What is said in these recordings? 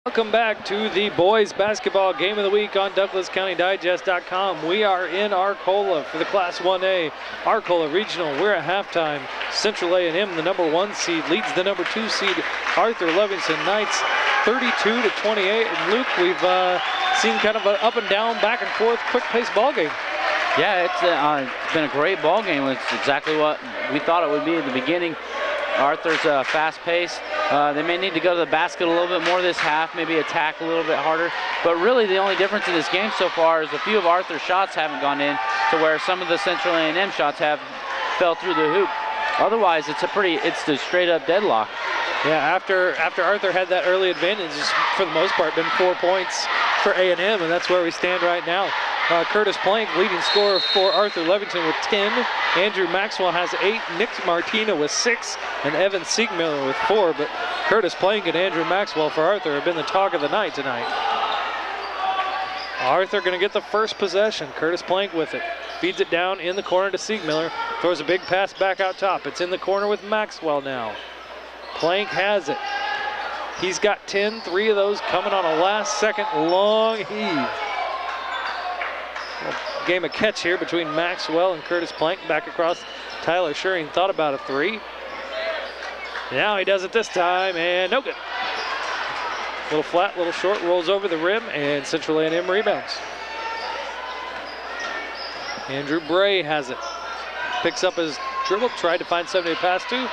Welcome back to the boys basketball game of the week on DouglasCountyDigest.com. We are in Arcola for the Class 1A Arcola Regional. We're at halftime. Central A&M, the number 1 seed, leads the number 2 seed Arthur Levingston Knights 32-28. And Luke, we've seen kind of an up and down, back and forth, quick-paced ball game. Yeah, it's been a great ball game. It's exactly what we thought it would be at the beginning. Arthur's fast-paced. They may need to go to the basket a little bit more this half, maybe attack a little bit harder. But really the only difference in this game so far is a few of Arthur's shots haven't gone in to where some of the Central A&M shots have fell through the hoop. Otherwise, it's the straight-up deadlock. Yeah, after Arthur had that early advantage, it's for the most part been 4 points for A&M, and that's where we stand right now. Curtis Plank, leading scorer for Arthur Levingston with 10. Andrew Maxwell has 8. Nick Martina with 6. And Evan Siegmiller with 4. But Curtis Plank and Andrew Maxwell for Arthur have been the talk of the night tonight. Arthur going to get the first possession. Curtis Plank with it. Feeds it down in the corner to Siegmiller. Throws a big pass back out top. It's in the corner with Maxwell now. Plank has it. He's got 10. 3 of those coming on a last-second long heave. Game of catch here between Maxwell and Curtis Plank. Back across, Tyler Schuring thought about a 3. Now he does it this time, and no good. Little flat, little short, rolls over the rim, and Central A&M rebounds. Andrew Bray has it. Picks up his dribble, tried to find somebody to pass to.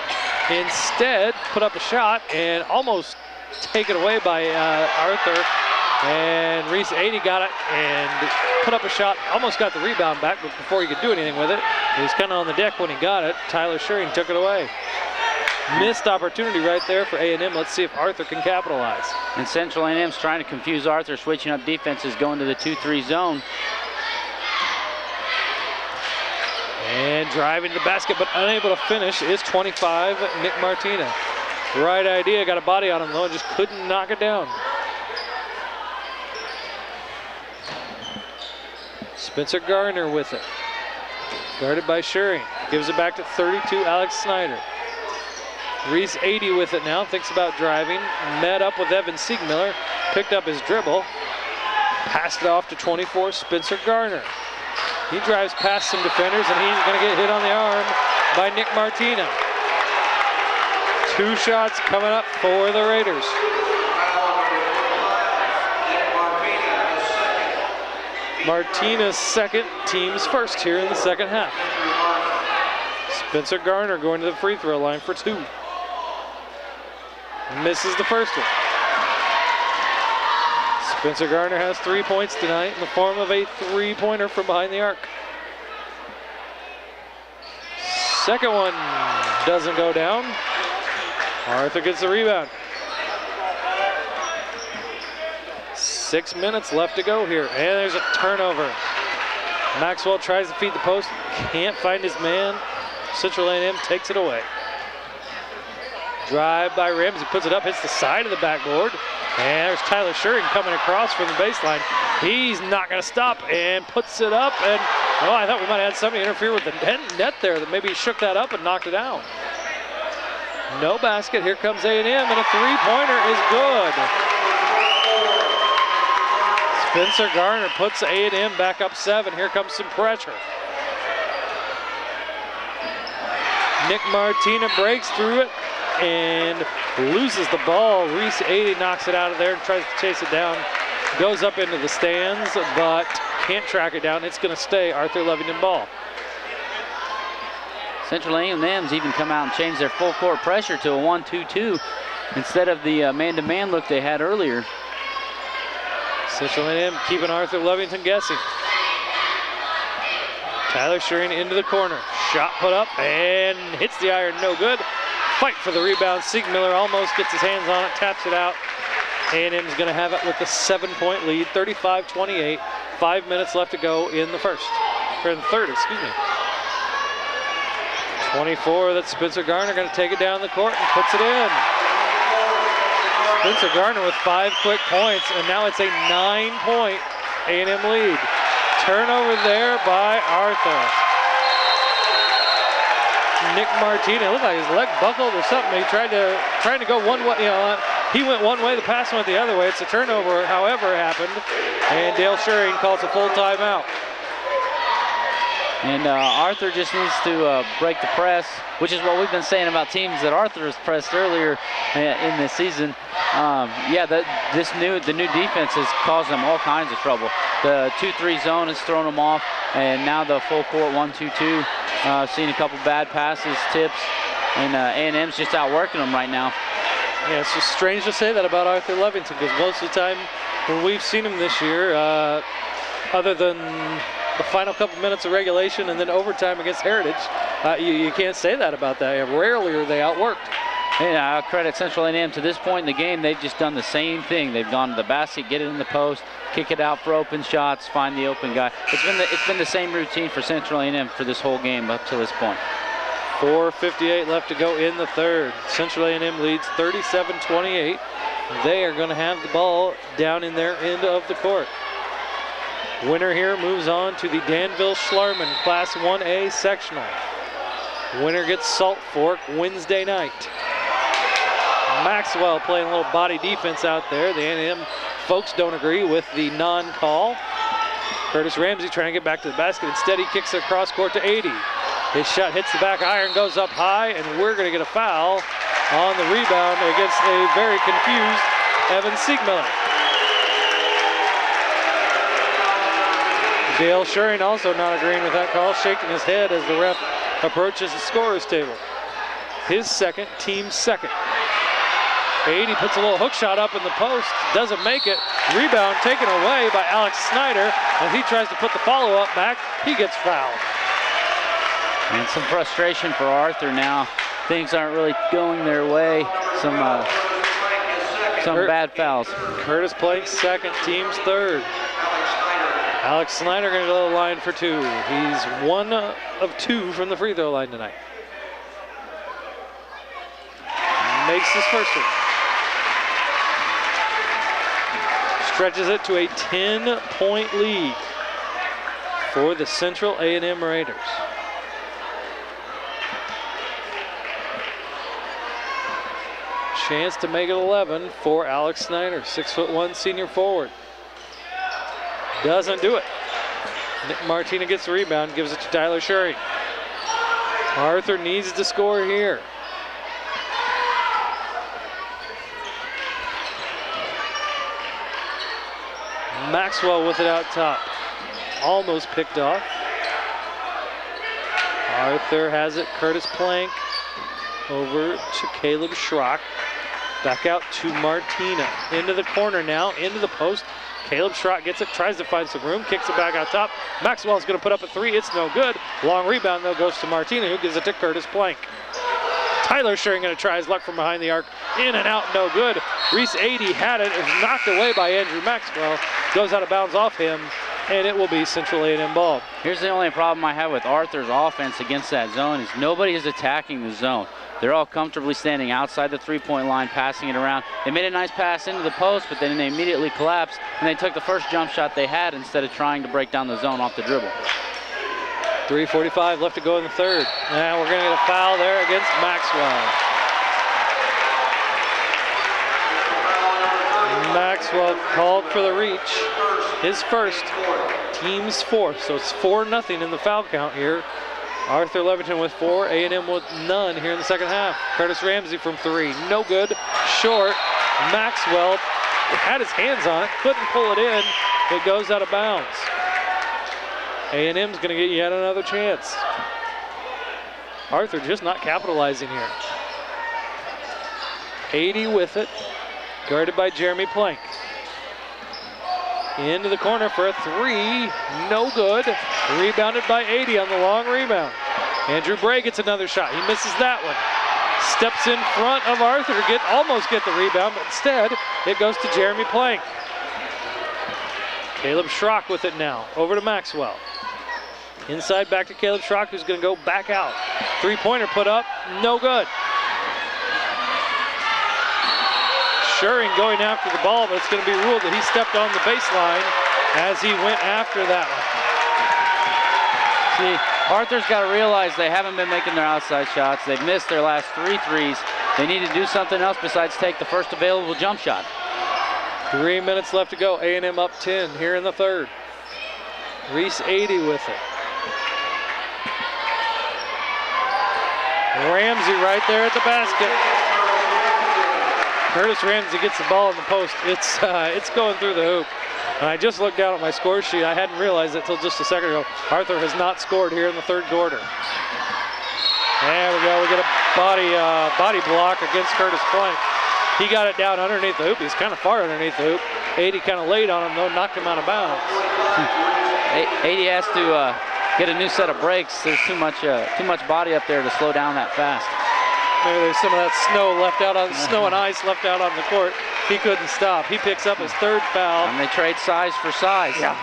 Instead, put up a shot and almost taken away by Arthur. And Reese 80 got it and put up a shot, almost got the rebound back, but before he could do anything with it, he was kind of on the deck when he got it. Tyler Schuring took it away. Missed opportunity right there for A&M. Let's see if Arthur can capitalize. And Central A&M's trying to confuse Arthur, switching up defenses, going to the 2-3 zone. And driving to the basket, but unable to finish is 25, Nick Martina. Right idea, got a body on him though, and just couldn't knock it down. Spencer Garner with it. Guarded by Schuring. Gives it back to 32, Alex Snyder. Reese 80 with it now, thinks about driving. Met up with Evan Siegmiller. Picked up his dribble. Passed it off to 24, Spencer Garner. He drives past some defenders and he's going to get hit on the arm by Nick Martina. 2 shots coming up for the Raiders. Martina's second, team's first here in the second half. Spencer Garner going to the free throw line for 2. Misses the first one. Spencer Garner has 3 points tonight in the form of a 3-pointer from behind the arc. Second one doesn't go down. Arthur gets the rebound. 6 minutes left to go here, and there's a turnover. Maxwell tries to feed the post, can't find his man. Central A&M takes it away. Drive by Ramsey, puts it up, hits the side of the backboard, and there's Tyler Schuring coming across from the baseline. He's not going to stop and puts it up, and oh, I thought we might have had somebody interfere with the net there that maybe shook that up and knocked it out. No basket. Here comes A&M, and a 3-pointer is good. Spencer Garner puts A&M back up 7. Here comes some pressure. Nick Martina breaks through it and loses the ball. Reese 80 knocks it out of there and tries to chase it down. Goes up into the stands, but can't track it down. It's going to stay Arthur Levingston ball. Central A&M's even come out and changed their full court pressure to a 1-2-2 instead of the man-to-man look they had earlier. Central A&M keeping Arthur Levingston guessing. Tyler Schuring into the corner. Shot put up and hits the iron, no good. Fight for the rebound. Siegmiller almost gets his hands on it, taps it out. A&M's going to have it with a 7-point lead, 35-28. 5 minutes left to go in the third, excuse me. 24, that's Spencer Garner going to take it down the court and puts it in. Spencer Garner with 5 quick points, and now it's a 9-point A&M lead. Turnover there by Arthur. Nick Martina, it looked like his leg buckled or something. He tried to go one way, He went one way, the pass went the other way. It's a turnover, however it happened. And Dale Schuring calls a full timeout. And Arthur just needs to break the press, which is what we've been saying about teams that Arthur has pressed earlier in this season. The new defense has caused them all kinds of trouble. The 2-3 zone has thrown them off, and now the full court 1-2-2. Seen a couple bad passes, tips, and A&M's just outworking them right now. Yeah, it's just strange to say that about Arthur Levington, because most of the time when we've seen him this year, other than the final couple minutes of regulation and then overtime against Heritage, you can't say that about that. Rarely are they outworked. And I credit Central A&M to this point in the game. They've just done the same thing. They've gone to the basket, get it in the post, kick it out for open shots, find the open guy. It's been the same routine for Central A&M for this whole game up to this point. 4:58 left to go in the third. Central A&M leads 37-28. They are going to have the ball down in their end of the court. Winner here moves on to the Danville-Schlarman Class 1A sectional. Winner gets Salt Fork Wednesday night. Maxwell playing a little body defense out there. The A&M folks don't agree with the non-call. Curtis Ramsey trying to get back to the basket. Instead, he kicks it across court to 80. His shot hits the back iron, goes up high, and we're going to get a foul on the rebound against a very confused Evan Siegmiller. Dale Schuring also not agreeing with that call, shaking his head as the ref approaches the scorer's table. His second, team second. 80 puts a little hook shot up in the post, doesn't make it. Rebound taken away by Alex Snyder. As he tries to put the follow-up back, he gets fouled. And some frustration for Arthur now. Things aren't really going their way. Some bad fouls. Curtis playing second, team's third. Alex Snyder going to go to the line for two. He's 1 of 2 from the free throw line tonight. Makes his first one. Stretches it to a 10-point lead for the Central A&M Raiders. Chance to make it 11 for Alex Snyder, 6'1" senior forward. Doesn't do it. Nick Martina gets the rebound, gives it to Tyler Schuring. Arthur needs to score here. Maxwell with it out top. Almost picked off. Arthur has it, Curtis Plank over to Caleb Schrock. Back out to Martina. Into the corner now, into the post. Caleb Schrock gets it, tries to find some room, kicks it back out top. Maxwell's going to put up a three, it's no good. Long rebound though goes to Martina, who gives it to Curtis Plank. Tyler Schuring going to try his luck from behind the arc. In and out, no good. Reese 80 had it, is knocked away by Andrew Maxwell. Goes out of bounds off him, and it will be Central A&M ball. Here's the only problem I have with Arthur's offense against that zone is nobody is attacking the zone. They're all comfortably standing outside the three-point line, passing it around. They made a nice pass into the post, but then they immediately collapsed, and they took the first jump shot they had instead of trying to break down the zone off the dribble. 3:45 left to go in the third. Now we're going to get a foul there against Maxwell. Maxwell called for the reach. His first, team's fourth, so it's 4-0 in the foul count here. Arthur Levington with 4, A&M with none here in the second half. Curtis Ramsey from 3, no good, short. Maxwell had his hands on it, couldn't pull it in. It goes out of bounds. A&M's going to get yet another chance. Arthur just not capitalizing here. 80 with it, guarded by Jeremy Plank. Into the corner for a 3, no good. Rebounded by 80 on the long rebound. Andrew Bray gets another shot, he misses that one. Steps in front of Arthur to almost get the rebound, but instead it goes to Jeremy Plank. Caleb Schrock with it now, over to Maxwell. Inside back to Caleb Schrock, who's going to go back out. Three-pointer put up, no good. Schuring going after the ball, but it's going to be ruled that he stepped on the baseline as he went after that one. See, Arthur's got to realize they haven't been making their outside shots. They've missed their last 3 threes. they need to do something else besides take the first available jump shot. 3 minutes left to go. A&M up 10 here in the third. Reese 80 with it. Ramsey right there at the basket. Curtis Ramsey gets the ball in the post. It's going through the hoop. And I just looked down at my score sheet. I hadn't realized it until just a second ago. Arthur has not scored here in the third quarter. There we go. We get a body block against Curtis Plank. He got it down underneath the hoop. He's kind of far underneath the hoop. 80 kind of laid on him though, knocked him out of bounds. 80 has to get a new set of brakes. There's too much body up there to slow down that fast. Maybe there's some of that snow left out on snow and ice left out on the court. He couldn't stop. He picks up his third foul. And they trade size for size. Yeah.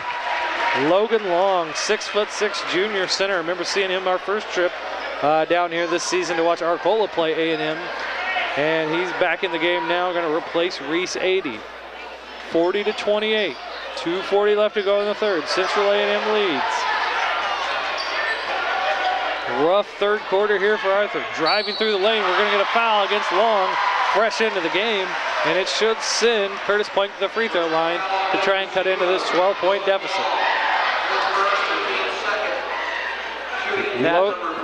Logan Long, 6'6" junior center. I remember seeing him our first trip down here this season to watch Arcola play A&M. And he's back in the game now, going to replace Reese 80. 40-28. 2:40 left to go in the third. Central A&M leads. Rough third quarter here for Arthur. Driving through the lane, we're going to get a foul against Long, fresh into the game, and it should send Curtis Plank to the free throw line to try and cut into this 12-point deficit.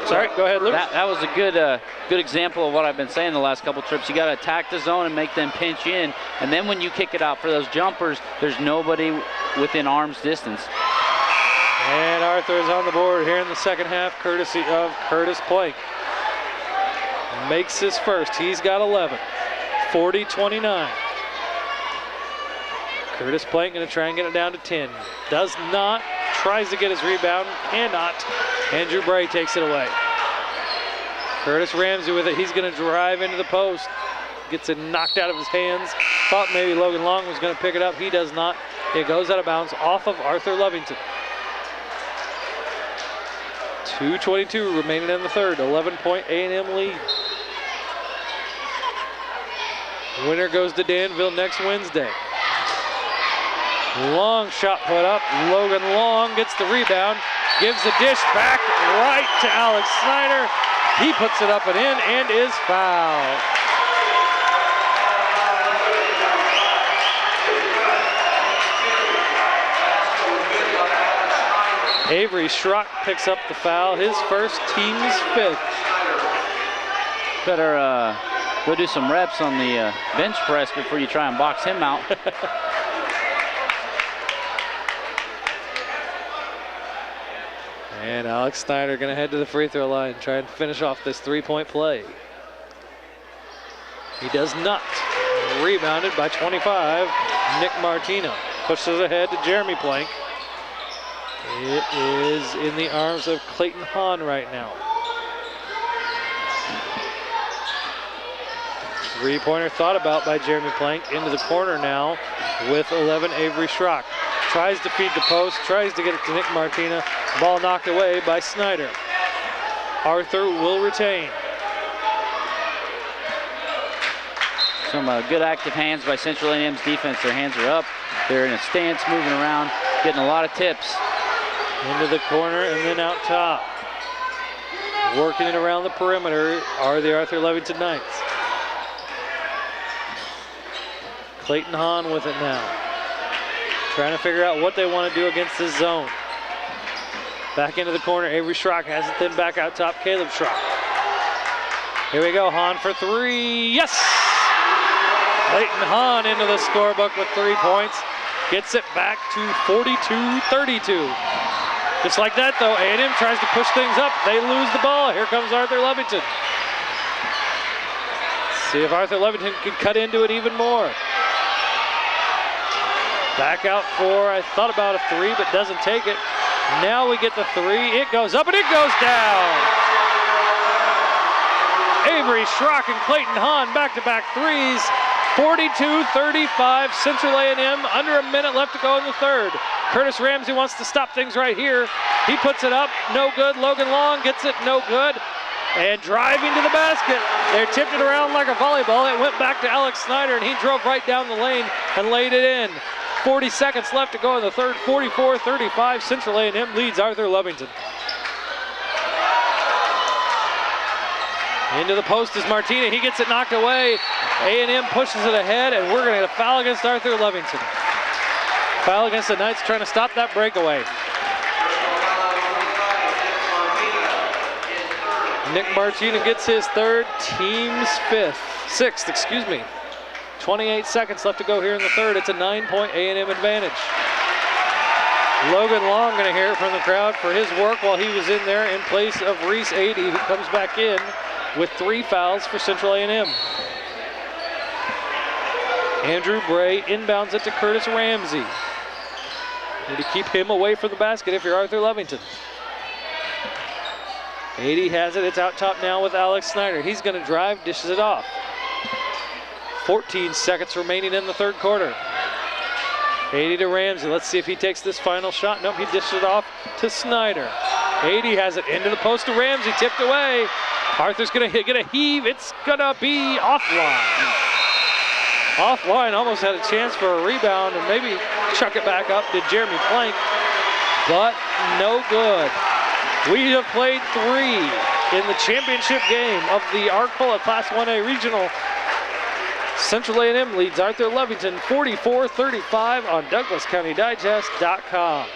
Sorry, go ahead, Luke. That was a good example of what I've been saying the last couple trips. You got to attack the zone and make them pinch in, and then when you kick it out for those jumpers, there's nobody within arm's distance. And Arthur is on the board here in the second half, courtesy of Curtis Plank. Makes his first. He's got 11. 40-29. Curtis Plank going to try and get it down to 10. Does not. Tries to get his rebound. Cannot. Andrew Bray takes it away. Curtis Ramsey with it. He's going to drive into the post. Gets it knocked out of his hands. Thought maybe Logan Long was going to pick it up. He does not. It goes out of bounds off of Arthur Lovington. 2:22 remaining in the third. 11-point A&M lead. Winner goes to Danville next Wednesday. Long shot put up. Logan Long gets the rebound. Gives the dish back right to Alex Snyder. He puts it up and in and is fouled. Avery Schrock picks up the foul, his first, team's fifth. Better go do some reps on the bench press before you try and box him out. And Alex Snyder going to head to the free throw line and try and finish off this three-point play. He does not. Rebounded by 25, Nick Martino. Pushes ahead to Jeremy Plank. It is in the arms of Clayton Hahn right now. Three-pointer thought about by Jeremy Plank. Into the corner now with 11, Avery Schrock. Tries to feed the post, tries to get it to Nick Martina. Ball knocked away by Snyder. Arthur will retain. Some good active hands by Central A&M's defense. Their hands are up. They're in a stance, moving around, getting a lot of tips. Into the corner and then out top. Working it around the perimeter are the Arthur Lovington Knights. Clayton Hahn with it now. Trying to figure out what they want to do against this zone. Back into the corner, Avery Schrock has it, then back out top, Caleb Schrock. Here we go, Hahn for three, yes! Clayton Hahn into the scorebook with 3 points. Gets it back to 42-32. Just like that though, A&M tries to push things up. They lose the ball. Here comes Arthur Lovington. See if Arthur Lovington can cut into it even more. Back out four. I thought about a three, but doesn't take it. Now we get the three. It goes up and it goes down. Avery Schrock and Clayton Hahn back-to-back threes. 42-35, Central A&M, under a minute left to go in the third. Curtis Ramsey wants to stop things right here. He puts it up, no good. Logan Long gets it, no good. And driving to the basket. They tipped it around like a volleyball. It went back to Alex Snyder, and he drove right down the lane and laid it in. 40 seconds left to go in the third, 44-35. Central A&M leads Arthur Lovington. Into the post is Martina. He gets it knocked away. A&M pushes it ahead, and we're going to get a foul against Arthur Lovington. Foul against the Knights trying to stop that breakaway. Nick Martina gets his third, team's sixth, excuse me. 28 seconds left to go here in the third. It's a 9-point A&M advantage. Logan Long going to hear it from the crowd for his work while he was in there in place of Reese 80, who comes back in with 3 fouls for Central A&M. Andrew Bray inbounds it to Curtis Ramsey. Need to keep him away from the basket if you're Arthur Lovington. 80 has it. It's out top now with Alex Snyder. He's going to drive, dishes it off. 14 seconds remaining in the third quarter. 80 to Ramsey. Let's see if he takes this final shot. Nope, he dished it off to Snyder. 80 has it into the post to Ramsey. Tipped away. Arthur's going to get a heave. It's going to be offline. Offline, almost had a chance for a rebound and maybe chuck it back up to Jeremy Plank, but no good. We have played 3 in the championship game of the Arcola Class 1A Regional. Central A&M leads Arthur Lovington 44-35 on DouglasCountyDigest.com.